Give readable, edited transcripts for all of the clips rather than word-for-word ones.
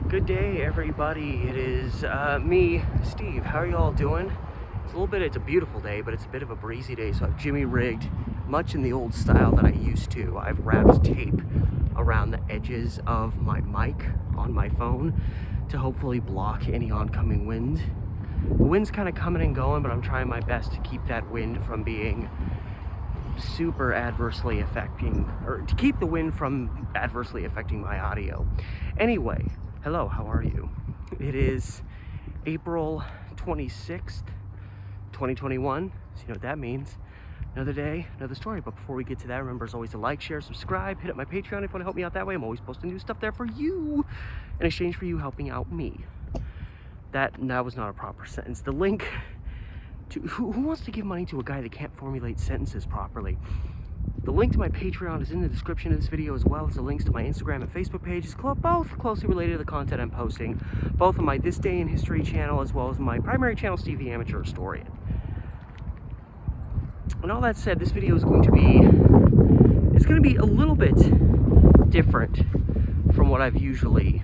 Good day, everybody. It is me, Steve. How are you all doing? It's a beautiful day, but it's a bit of a breezy day, so I've jimmy rigged much in the old style that I used to. I've wrapped tape around the edges of my mic on my phone to hopefully block any oncoming wind. The wind's kind of coming and going, but I'm trying my best to keep that wind from being super adversely affecting, or to keep the wind from adversely affecting my audio. Anyway, hello, how are you? It is April 26th, 2021, so you know what that means. Another day, another story. But before we get to that, remember as always to like, share, subscribe, hit up my Patreon if you want to help me out that way. I'm always posting new stuff there for you in exchange for you helping out me. That was not a proper sentence. The link to who wants to give money to a guy that can't formulate sentences properly? The link to my Patreon is in the description of this video, as well as the links to my Instagram and Facebook pages, both closely related to the content I'm posting, both on my This Day in History channel, as well as my primary channel, Steve the Amateur Historian. And all that said, this video is going to be a little bit different from what I've usually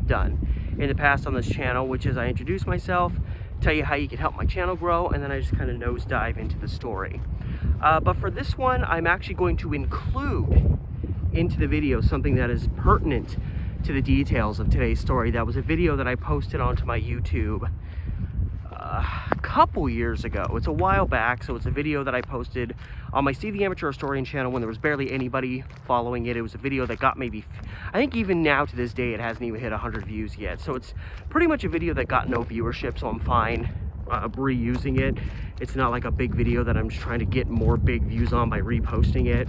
done in the past on this channel, which is I introduce myself, tell you how you can help my channel grow, and then I just kind of nosedive into the story. But for this one, I'm actually going to include into the video something that is pertinent to the details of today's story. That was a video that I posted onto my YouTube a couple years ago. It's a while back, so it's a video that I posted on my Steve the Amateur Historian channel when there was barely anybody following it. It was a video that got maybe, I think even now to this day, it hasn't even hit 100 views yet. So it's pretty much a video that got no viewership, so I'm fine reusing it. It's not like a big video that I'm just trying to get more big views on by reposting it,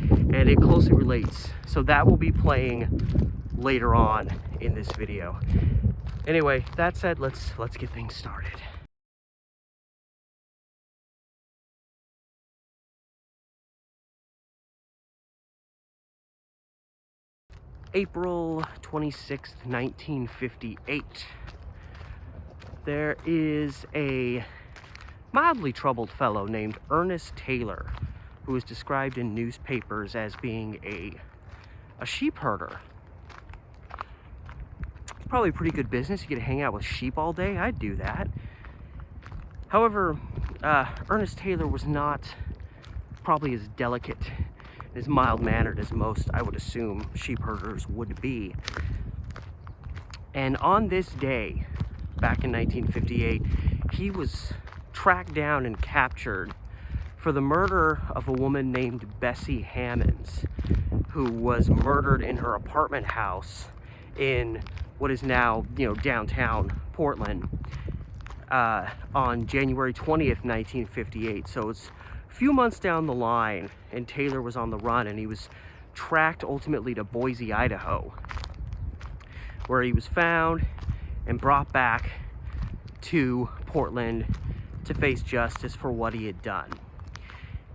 and it closely relates. So that will be playing later on in this video. Anyway, that said, let's get things started. April 26th, 1958. There is a mildly troubled fellow named Ernest Taylor, who is described in newspapers as being a sheep herder. It's probably a pretty good business. You get to hang out with sheep all day. I'd do that. However, Ernest Taylor was not probably as delicate, as mild-mannered as most, I would assume, sheep herders would be. And on this day, back in 1958, he was tracked down and captured for the murder of a woman named Bessie Hammonds, who was murdered in her apartment house in what is now, downtown Portland, on January 20th, 1958. So it's a few months down the line, and Taylor was on the run, and he was tracked ultimately to Boise, Idaho, where he was found and brought back to Portland to face justice for what he had done.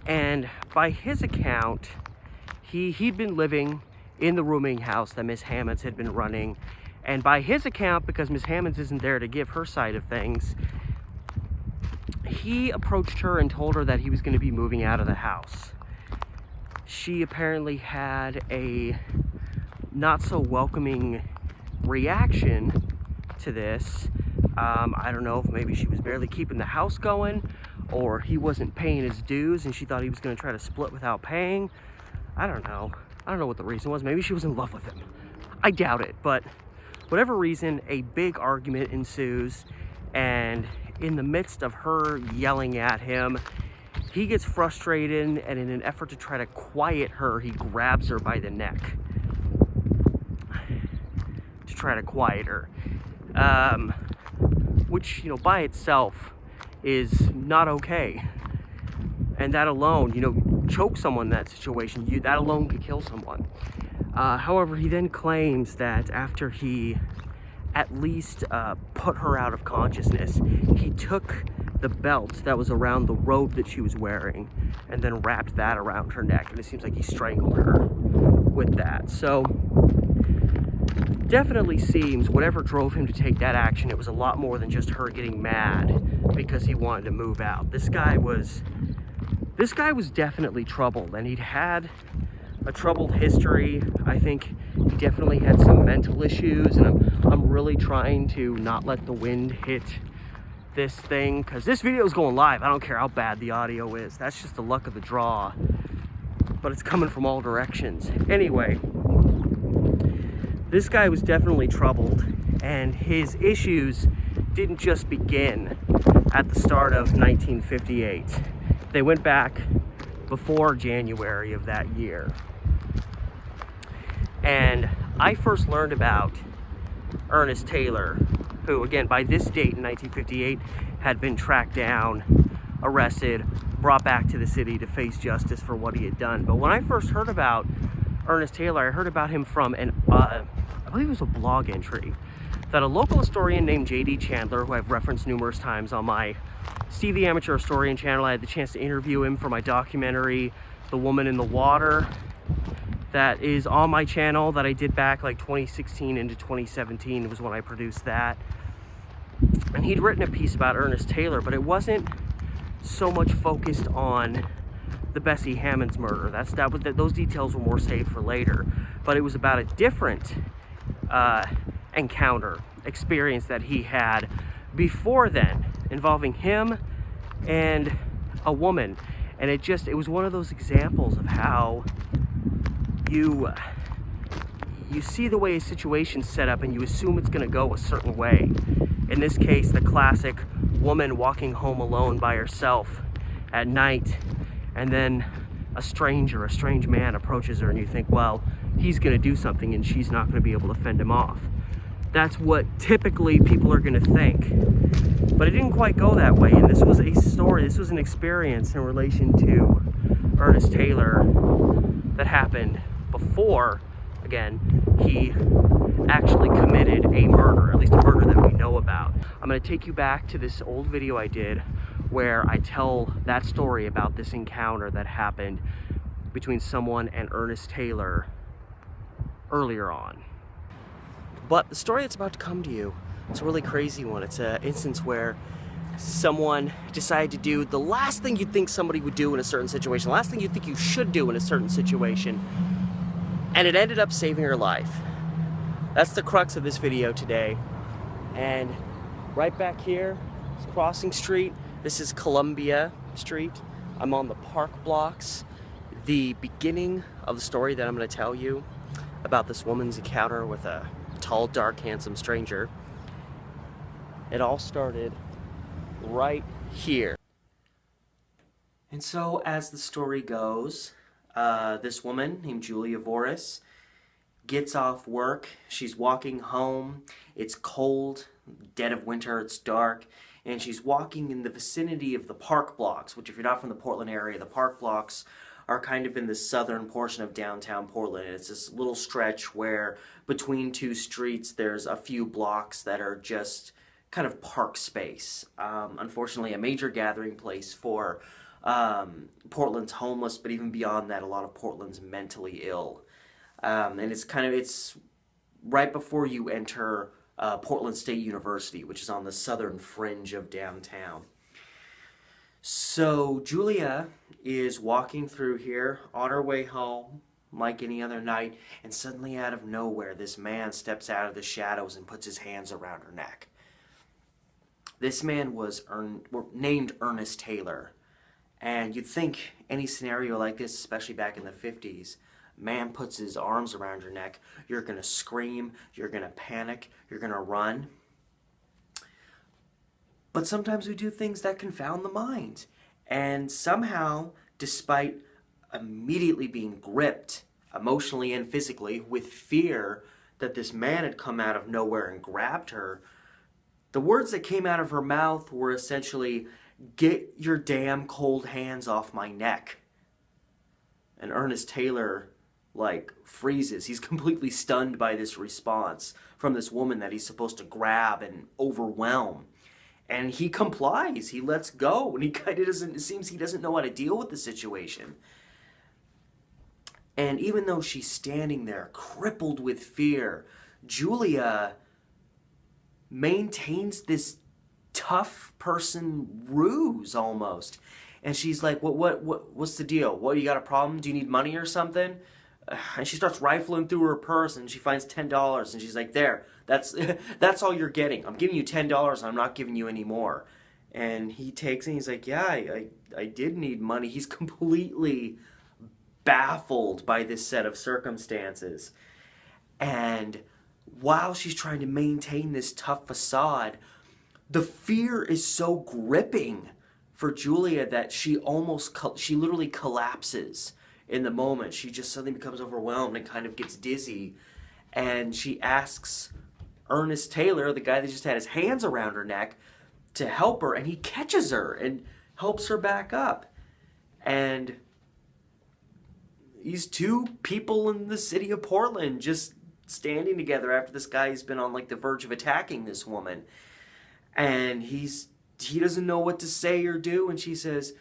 And by his account, he'd been living in the rooming house that Miss Hammonds had been running. And by his account, because Miss Hammonds isn't there to give her side of things, he approached her and told her that he was going to be moving out of the house. She apparently had a not so welcoming reaction to this. I don't know if maybe she was barely keeping the house going, or he wasn't paying his dues and she thought he was going to try to split without paying. I don't know what the reason was. Maybe she was in love with him. I doubt it, but whatever reason, a big argument ensues, and in the midst of her yelling at him, he gets frustrated, and in an effort to try to quiet her, he grabs her by the neck to try to quiet her. Which, by itself is not okay. And that alone, choke someone in that situation, that alone could kill someone. However, he then claims that after he at least put her out of consciousness, he took the belt that was around the robe that she was wearing and then wrapped that around her neck. And it seems like he strangled her with that. So definitely seems whatever drove him to take that action, it was a lot more than just her getting mad because he wanted to move out. This guy was definitely troubled, and he'd had a troubled history. I think He definitely had some mental issues, and I'm really trying to not let the wind hit this thing, because this video is going live. I don't care how bad the audio is. That's just the luck of the draw. But it's coming from all directions. Anyway, this guy was definitely troubled, and his issues didn't just begin at the start of 1958. They went back before January of that year. And I first learned about Ernest Taylor, who, again, by this date in 1958, had been tracked down, arrested, brought back to the city to face justice for what he had done. But when I first heard about Ernest Taylor, I heard about him from I believe it was a blog entry that a local historian named J.D. Chandler, who I've referenced numerous times on my Steve the Amateur Historian channel. I had the chance to interview him for my documentary, The Woman in the Water, that is on my channel, that I did back like 2016 into 2017 was when I produced that. And he'd written a piece about Ernest Taylor, but it wasn't so much focused on the Bessie Hammonds murder. Those details were more saved for later. But it was about a different experience that he had before then, involving him and a woman. And it was one of those examples of how you see the way a situation's set up and you assume it's going to go a certain way. In this case, the classic woman walking home alone by herself at night, and then a strange man approaches her, and you think, well, he's going to do something and she's not going to be able to fend him off. That's what typically people are going to think. But it didn't quite go that way, and this was a story, this was an experience in relation to Ernest Taylor that happened before, again, he actually committed a murder, at least a murder that we know about. I'm going to take you back to this old video I did where I tell that story about this encounter that happened between someone and Ernest Taylor earlier on. But the story that's about to come to you, it's a really crazy one. It's an instance where someone decided to do the last thing you'd think somebody would do in a certain situation, the last thing you'd think you should do in a certain situation, and it ended up saving her life. That's the crux of this video today. And right back here is Crossing Street. This is Columbia Street. I'm on the park blocks. The beginning of the story that I'm going to tell you about this woman's encounter with a tall, dark, handsome stranger, it all started right here. And so, as the story goes, this woman named Julia Voris gets off work. She's walking home. It's cold, dead of winter, it's dark, and she's walking in the vicinity of the park blocks, which, if you're not from the Portland area, the park blocks are kind of in the southern portion of downtown Portland. It's this little stretch where between two streets there's a few blocks that are just kind of park space. Unfortunately, a major gathering place for Portland's homeless, but even beyond that, a lot of Portland's mentally ill. And it's right before you enter Portland State University, which is on the southern fringe of downtown. So Julia is walking through here on her way home, like any other night, and suddenly out of nowhere, this man steps out of the shadows and puts his hands around her neck. This man was named Ernest Taylor. And you'd think any scenario like this, especially back in the 50s, man puts his arms around your neck, you're going to scream, you're going to panic, you're going to run. But sometimes we do things that confound the mind. And somehow, despite immediately being gripped emotionally and physically with fear that this man had come out of nowhere and grabbed her, the words that came out of her mouth were essentially, "Get your damn cold hands off my neck." And Ernest Taylor, freezes. He's completely stunned by this response from this woman that he's supposed to grab and overwhelm. And he complies. He lets go. And it seems he doesn't know how to deal with the situation. And even though she's standing there, crippled with fear, Julia maintains this tough person ruse almost. And she's like, what's the deal? What, you got a problem? Do you need money or something? And she starts rifling through her purse, and she finds $10, and she's like, there, that's that's all you're getting. I'm giving you $10, and I'm not giving you any more. And he takes it, and he's like, yeah, I did need money. He's completely baffled by this set of circumstances. And while she's trying to maintain this tough facade, the fear is so gripping for Julia that she literally collapses in the moment. She just suddenly becomes overwhelmed and kind of gets dizzy. And she asks Ernest Taylor, the guy that just had his hands around her neck, to help her. And he catches her and helps her back up. And these two people in the city of Portland just standing together after this guy's been on like the verge of attacking this woman. And he doesn't know what to say or do, and she says,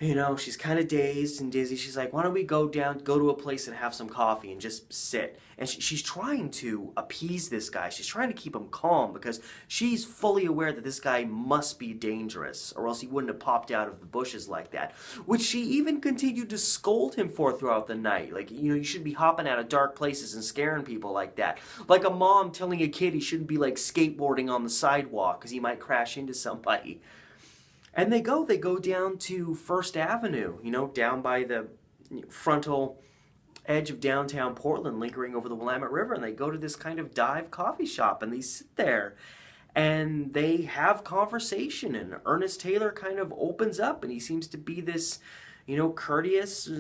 you know, she's kind of dazed and dizzy. She's like, why don't we go to a place and have some coffee and just sit? And she's trying to appease this guy. She's trying to keep him calm because she's fully aware that this guy must be dangerous, or else he wouldn't have popped out of the bushes like that, which she even continued to scold him for throughout the night. Like, you know, you shouldn't be hopping out of dark places and scaring people like that. Like a mom telling a kid he shouldn't be like skateboarding on the sidewalk because he might crash into somebody. And they go down to First Avenue, you know, down by the frontal edge of downtown Portland, lingering over the Willamette River, and they go to this kind of dive coffee shop, and they sit there, and they have conversation, and Ernest Taylor kind of opens up, and he seems to be this, you know, courteous,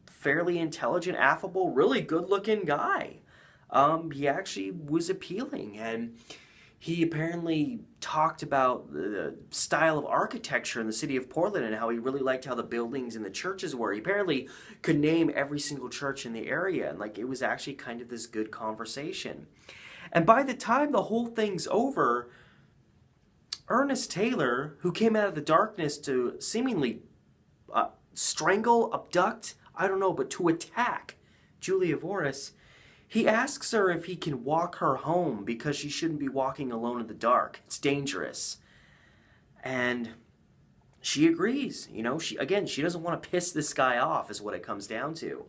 fairly intelligent, affable, really good-looking guy. He actually was appealing, and he apparently talked about the style of architecture in the city of Portland and how he really liked how the buildings and the churches were. He apparently could name every single church in the area, and like it was actually kind of this good conversation. And by the time the whole thing's over, Ernest Taylor, who came out of the darkness to seemingly strangle, abduct, I don't know, but to attack Julia Voris, he asks her if he can walk her home because she shouldn't be walking alone in the dark. It's dangerous. And she agrees. You know, she doesn't want to piss this guy off is what it comes down to.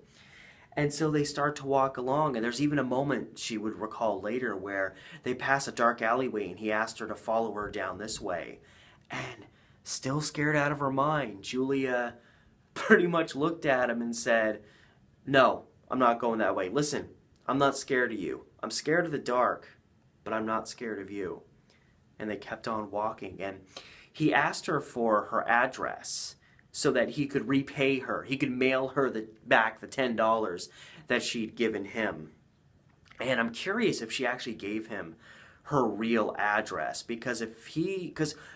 And so they start to walk along, and there's even a moment she would recall later where they pass a dark alleyway and he asked her to follow her down this way. And still scared out of her mind, Julia pretty much looked at him and said, no, I'm not going that way. Listen, I'm not scared of you. I'm scared of the dark, but I'm not scared of you. And they kept on walking. And he asked her for her address so that he could repay her. He could mail her back the $10 that she'd given him. And I'm curious if she actually gave him her real address. Because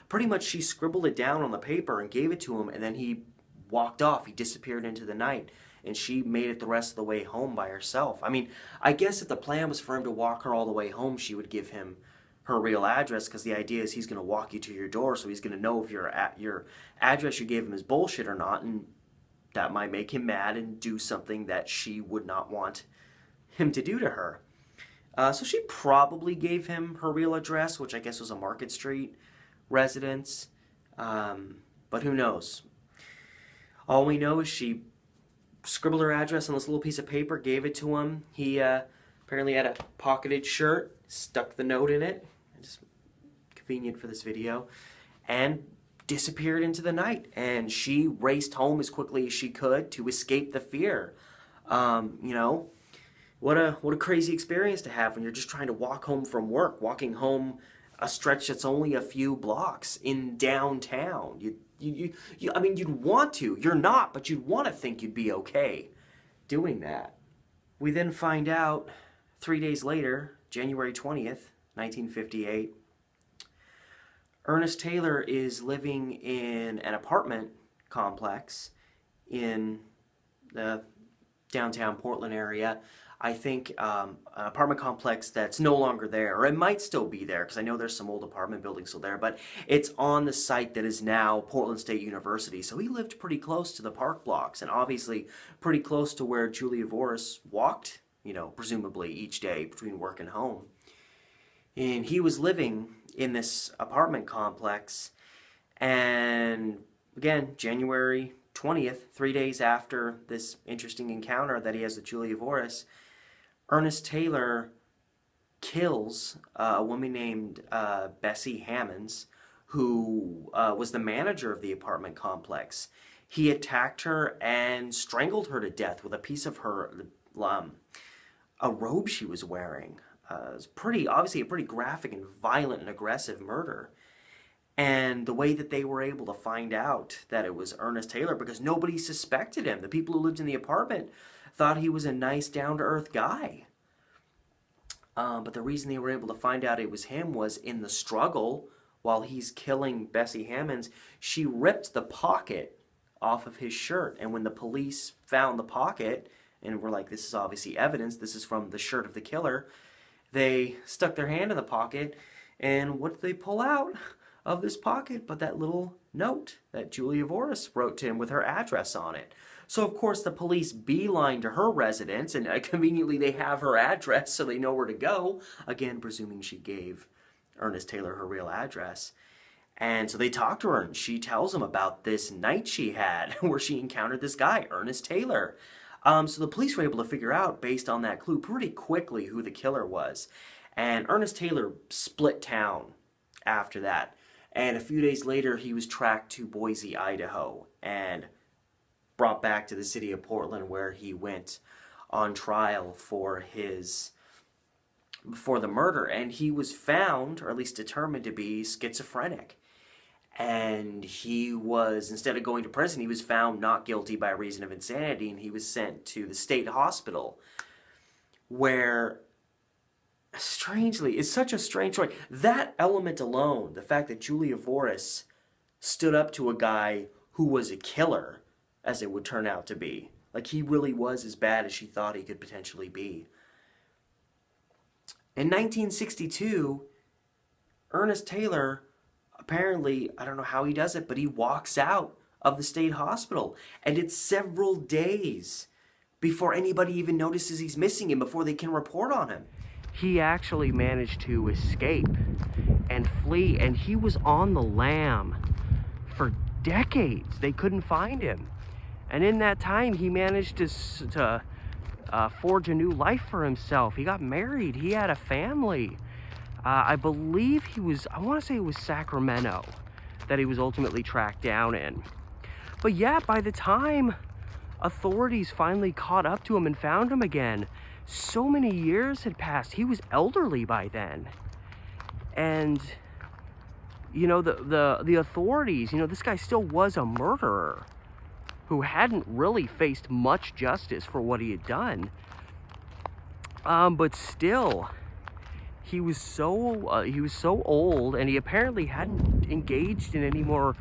pretty much she scribbled it down on the paper and gave it to him, and then he walked off. He disappeared into the night. And she made it the rest of the way home by herself. I mean, I guess if the plan was for him to walk her all the way home, she would give him her real address, because the idea is he's going to walk you to your door, so he's going to know if your address you gave him is bullshit or not, and that might make him mad and do something that she would not want him to do to her. So she probably gave him her real address, which I guess was a Market Street residence, but who knows? All we know is she scribbled her address on this little piece of paper, gave it to him. He apparently had a pocketed shirt, stuck the note in it, just convenient for this video, and disappeared into the night. And she raced home as quickly as she could to escape the fear. You know, what a crazy experience to have when you're just trying to walk home from work, walking home a stretch that's only a few blocks in downtown. I mean, you'd want to. You're not, but you'd want to think you'd be okay doing that. We then find out 3 days later, January 20th, 1958, Ernest Taylor is living in an apartment complex in the downtown Portland area. I think an apartment complex that's no longer there, or it might still be there, because I know there's some old apartment buildings still there, but it's on the site that is now Portland State University. So he lived pretty close to the park blocks, and obviously pretty close to where Julia Voris walked, you know, presumably each day between work and home. And he was living in this apartment complex, and again, January 20th, 3 days after this interesting encounter that he has with Julia Voris, Ernest Taylor kills a woman named Bessie Hammonds, who was the manager of the apartment complex. He attacked her and strangled her to death with a piece of her, a robe she was wearing. It was obviously a pretty graphic and violent and aggressive murder. And the way that they were able to find out that it was Ernest Taylor, because nobody suspected him. The people who lived in the apartment thought he was a nice, down-to-earth guy. But the reason they were able to find out it was him was in the struggle while he's killing Bessie Hammonds, she ripped the pocket off of his shirt. And when the police found the pocket and were like, this is obviously evidence, this is from the shirt of the killer, they stuck their hand in the pocket, and what did they pull out of this pocket but that little note that Julia Voris wrote to him with her address on it. So of course the police beeline to her residence, and conveniently they have her address so they know where to go, again presuming she gave Ernest Taylor her real address. And so they talk to her, and she tells them about this night she had where she encountered this guy, Ernest Taylor. So the police were able to figure out, based on that clue, pretty quickly who the killer was. And Ernest Taylor split town after that. And a few days later, he was tracked to Boise, Idaho, and brought back to the city of Portland, where he went on trial for the murder. And he was found, or at least determined to be, schizophrenic. And he was, instead of going to prison, he was found not guilty by reason of insanity, and he was sent to the state hospital, where, strangely, it's such a strange story. That element alone, the fact that Julia Voris stood up to a guy who was a killer, as it would turn out to be. Like, he really was as bad as she thought he could potentially be. In 1962, Ernest Taylor, apparently, I don't know how he does it, but he walks out of the state hospital. And it's several days before anybody even notices he's missing and before they can report on him. He actually managed to escape and flee, and he was on the lam for decades. They couldn't find him. And in that time, he managed to forge a new life for himself. He got married. He had a family. I believe he was, I want to say it was Sacramento that he was ultimately tracked down in. But yeah, by the time authorities finally caught up to him and found him again, so many years had passed. He was elderly by then. And, you know, the authorities, you know, this guy still was a murderer who hadn't really faced much justice for what he had done. But still, he was so old, and he apparently hadn't engaged in any more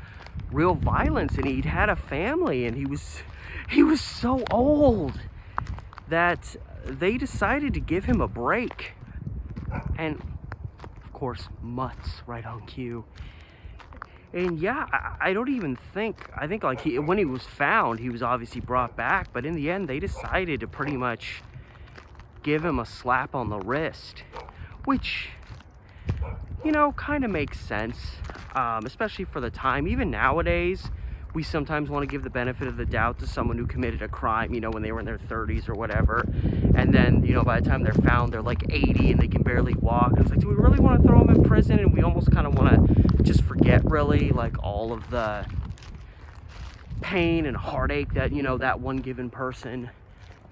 real violence, and he'd had a family, and he was so old that they decided to give him a break. And of course, mutts right on cue. And yeah, I don't even think, I think like when he was found, he was obviously brought back, but in the end they decided to pretty much give him a slap on the wrist, which, you know, kind of makes sense, especially for the time. Even nowadays, we sometimes want to give the benefit of the doubt to someone who committed a crime, you know, when they were in their 30s or whatever. And then, you know, by the time they're found, they're like 80 and they can barely walk. And it's like, do we really want to throw them in prison? And we almost kind of want to just forget, really, like, all of the pain and heartache that, you know, that one given person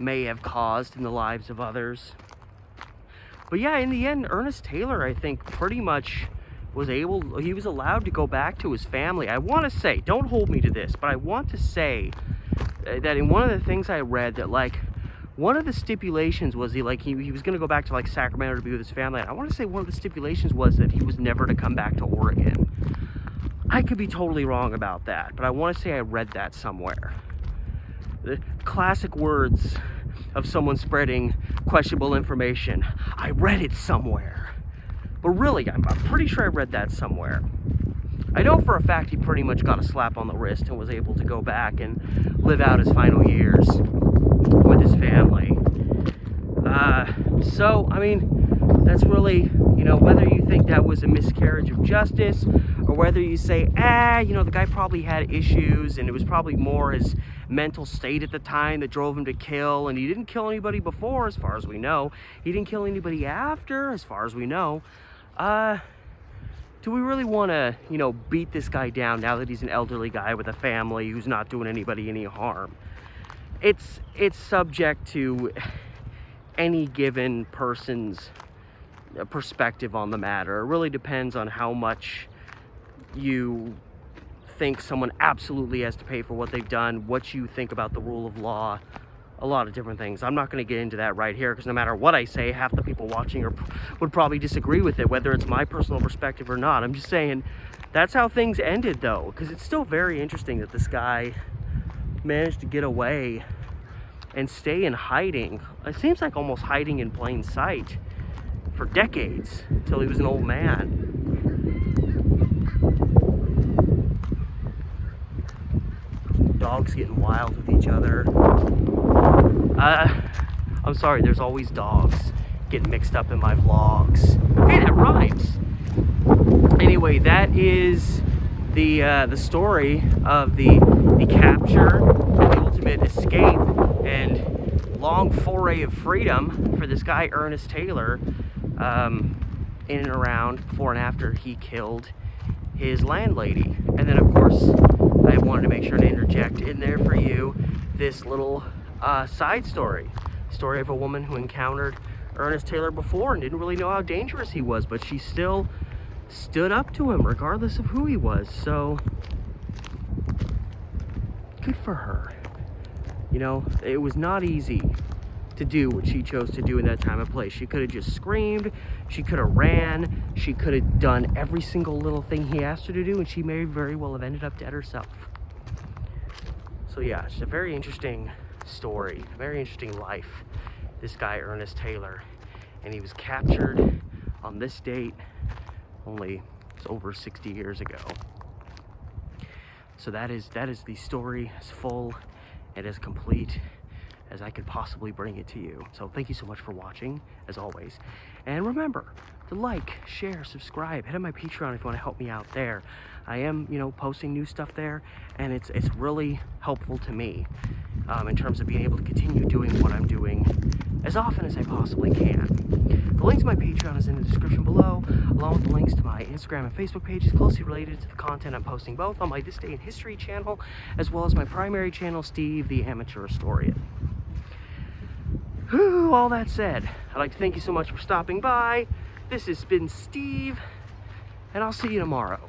may have caused in the lives of others. But yeah, in the end, Ernest Taylor, I think, pretty much he was allowed to go back to his family. I want to say, don't hold me to this, but I want to say that in one of the things I read, that like one of the stipulations was he was going to go back to like Sacramento to be with his family. And I want to say one of the stipulations was that he was never to come back to Oregon. I could be totally wrong about that, but I want to say I read that somewhere. The classic words of someone spreading questionable information. I read it somewhere. But really, I'm pretty sure I read that somewhere. I know for a fact he pretty much got a slap on the wrist and was able to go back and live out his final years with his family. So, I mean, that's really, you know, whether you think that was a miscarriage of justice or or whether you say, you know, the guy probably had issues and it was probably more his mental state at the time that drove him to kill, and he didn't kill anybody before, as far as we know. He didn't kill anybody after, as far as we know. Do we really want to, you know, beat this guy down now that he's an elderly guy with a family who's not doing anybody any harm? It's subject to any given person's perspective on the matter. It really depends on how much you think someone absolutely has to pay for what they've done, what you think about the rule of law, a lot of different things. I'm not going to get into that right here, because no matter what I say, half the people watching would probably disagree with it, whether it's my personal perspective or not. I'm just saying that's how things ended, though, because it's still very interesting that this guy managed to get away and stay in hiding. It seems like almost hiding in plain sight for decades, until he was an old man. Dogs getting wild with each other. I'm sorry, there's always dogs getting mixed up in my vlogs. Hey, that rhymes. Anyway, that is the story of the capture, the ultimate escape, and long foray of freedom for this guy Ernest Taylor, in and around before and after he killed his landlady. And then, of course, I wanted to make sure to interject in there for you this little side story of a woman who encountered Ernest Taylor before and didn't really know how dangerous he was, but she still stood up to him regardless of who he was. So good for her. You know, it was not easy to do what she chose to do in that time and place. She could have just screamed, she could have ran, she could have done every single little thing he asked her to do, and she may very well have ended up dead herself. So yeah, it's a very interesting story, a very interesting life, this guy Ernest Taylor. And he was captured on this date it's over 60 years ago. So that is the story, as full and as complete as I could possibly bring it to you. So thank you so much for watching, as always. And remember to like, share, subscribe. Head to my Patreon if you want to help me out there. I am, you know, posting new stuff there, and it's really helpful to me in terms of being able to continue doing what I'm doing as often as I possibly can. The link to my Patreon is in the description below, along with the links to my Instagram and Facebook pages closely related to the content I'm posting both on my This Day in History channel, as well as my primary channel, Steve the Amateur Historian. Whew, all that said, I'd like to thank you so much for stopping by. This has been Steve, and I'll see you tomorrow.